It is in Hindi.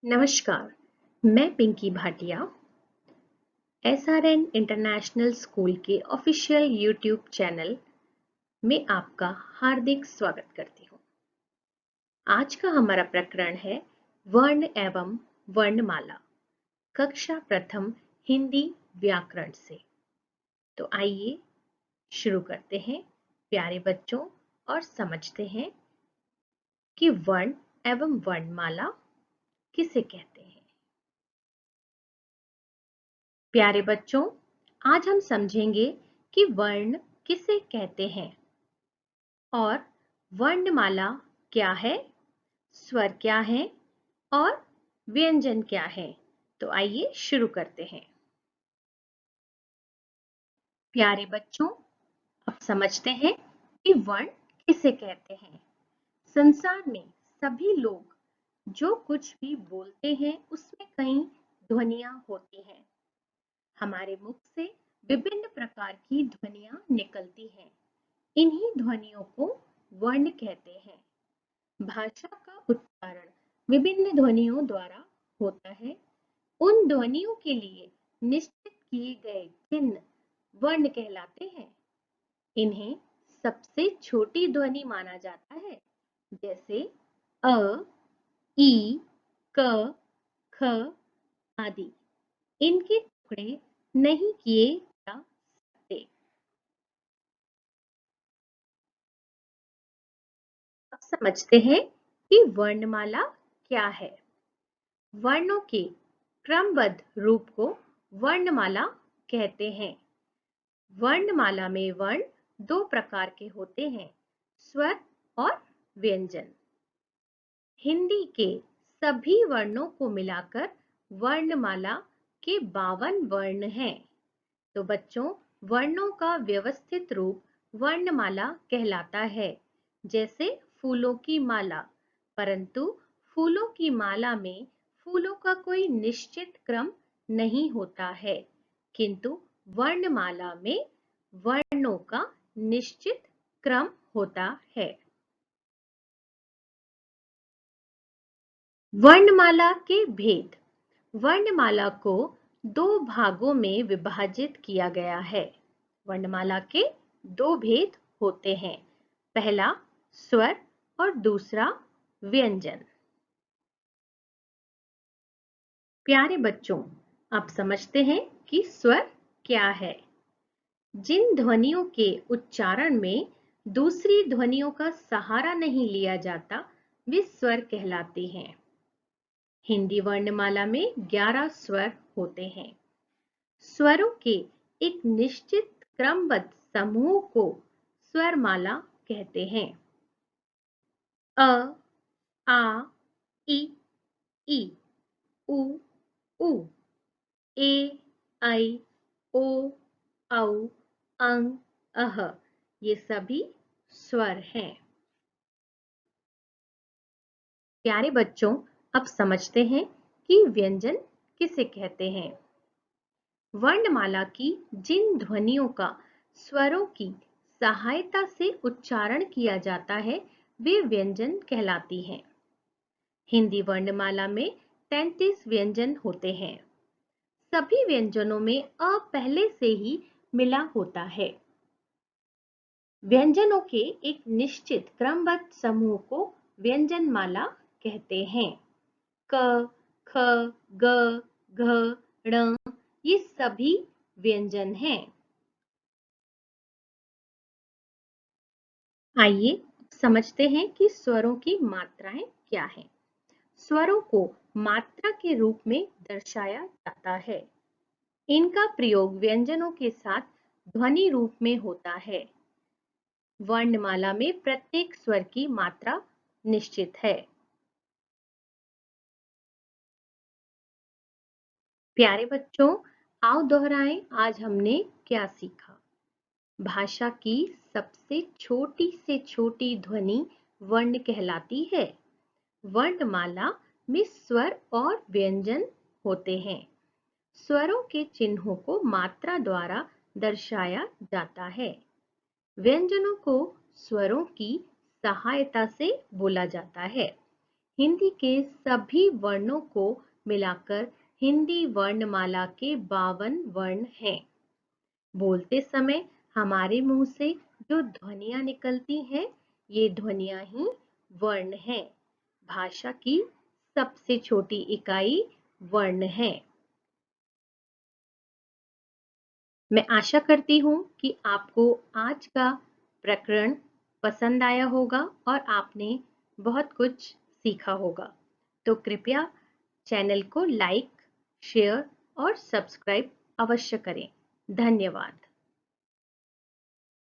नमस्कार, मैं Pinky Bhatia SRN international school के ऑफिशियल यूट्यूब चैनल में आपका हार्दिक स्वागत करती हूँ। आज का हमारा प्रकरण है वर्ण एवं वर्णमाला, कक्षा प्रथम हिंदी व्याकरण से। तो आइए शुरू करते हैं प्यारे बच्चों और समझते हैं कि वर्ण एवं वर्णमाला किसे कहते हैं। प्यारे बच्चों, आज हम समझेंगे कि वर्ण किसे कहते हैं और वर्णमाला क्या है, स्वर क्या है और व्यंजन क्या है। तो आइए शुरू करते हैं। प्यारे बच्चों, अब समझते हैं कि वर्ण किसे कहते हैं। संसार में सभी लोग जो कुछ भी बोलते हैं उसमें कई ध्वनियां होती हैं। हमारे मुख से विभिन्न प्रकार की ध्वनियां निकलती हैं। इन्हीं ध्वनियों को वर्ण कहते हैं। भाषा का उच्चारण विभिन्न ध्वनियों द्वारा होता है। उन ध्वनियों के लिए निश्चित किए गए चिन्ह वर्ण कहलाते हैं। इन्हें सबसे छोटी ध्वनि माना जाता है, जैसे अ, ई, क, ख आदि। इनके टुकड़े नहीं किए जा सकते। अब समझते हैं कि वर्णमाला क्या है। वर्णों के क्रमबद्ध रूप को वर्णमाला कहते हैं। वर्णमाला में वर्ण दो प्रकार के होते हैं, स्वर और व्यंजन। हिंदी के सभी वर्णों को मिलाकर वर्णमाला के 52 वर्ण हैं। तो बच्चों, वर्णों का व्यवस्थित रूप वर्णमाला कहलाता है, जैसे फूलों की माला। परंतु फूलों की माला में फूलों का कोई निश्चित क्रम नहीं होता है, किंतु वर्णमाला में वर्णों का निश्चित क्रम होता है। वर्णमाला के भेद। वर्णमाला को दो भागों में विभाजित किया गया है। वर्णमाला के दो भेद होते हैं, पहला स्वर और दूसरा व्यंजन। प्यारे बच्चों, आप समझते हैं कि स्वर क्या है। जिन ध्वनियों के उच्चारण में दूसरी ध्वनियों का सहारा नहीं लिया जाता, वे स्वर कहलाते हैं। हिंदी वर्णमाला में 11 स्वर होते हैं। स्वरों के एक निश्चित क्रमबद्ध समूह को स्वरमाला कहते हैं। अ, आ, इ, ई, उ, ऊ, ए, ऐ, ओ, औ, अं, अह, ये सभी स्वर हैं। प्यारे बच्चों, अब समझते हैं कि व्यंजन किसे कहते हैं। वर्णमाला की जिन ध्वनियों का स्वरों की सहायता से उच्चारण किया जाता है, वे व्यंजन कहलाती हैं। हिंदी वर्णमाला में 33 व्यंजन होते हैं। सभी व्यंजनों में अ पहले से ही मिला होता है। व्यंजनों के एक निश्चित क्रमबद्ध समूह को व्यंजनमाला कहते हैं। क, ख, ग, घ, ण ये सभी व्यंजन हैं। आइए समझते हैं कि स्वरों की मात्राएं क्या हैं। स्वरों को मात्रा के रूप में दर्शाया जाता है। इनका प्रयोग व्यंजनों के साथ ध्वनि रूप में होता है। वर्णमाला में प्रत्येक स्वर की मात्रा निश्चित है। प्यारे बच्चों, आओ दोहराएं आज हमने क्या सीखा। भाषा की सबसे छोटी से छोटी ध्वनि वर्ण कहलाती है। वर्णमाला में स्वर और व्यंजन होते हैं। स्वरों के चिन्हों को मात्रा द्वारा दर्शाया जाता है। व्यंजनों को स्वरों की सहायता से बोला जाता है। हिंदी के सभी वर्णों को मिलाकर हिंदी वर्णमाला के 52 वर्ण हैं। बोलते समय हमारे मुंह से जो ध्वनियां निकलती हैं, ये ध्वनियां ही वर्ण हैं। भाषा की सबसे छोटी इकाई वर्ण है। मैं आशा करती हूँ कि आपको आज का प्रकरण पसंद आया होगा और आपने बहुत कुछ सीखा होगा। तो कृपया चैनल को लाइक, शेयर और सब्सक्राइब अवश्य करें। धन्यवाद।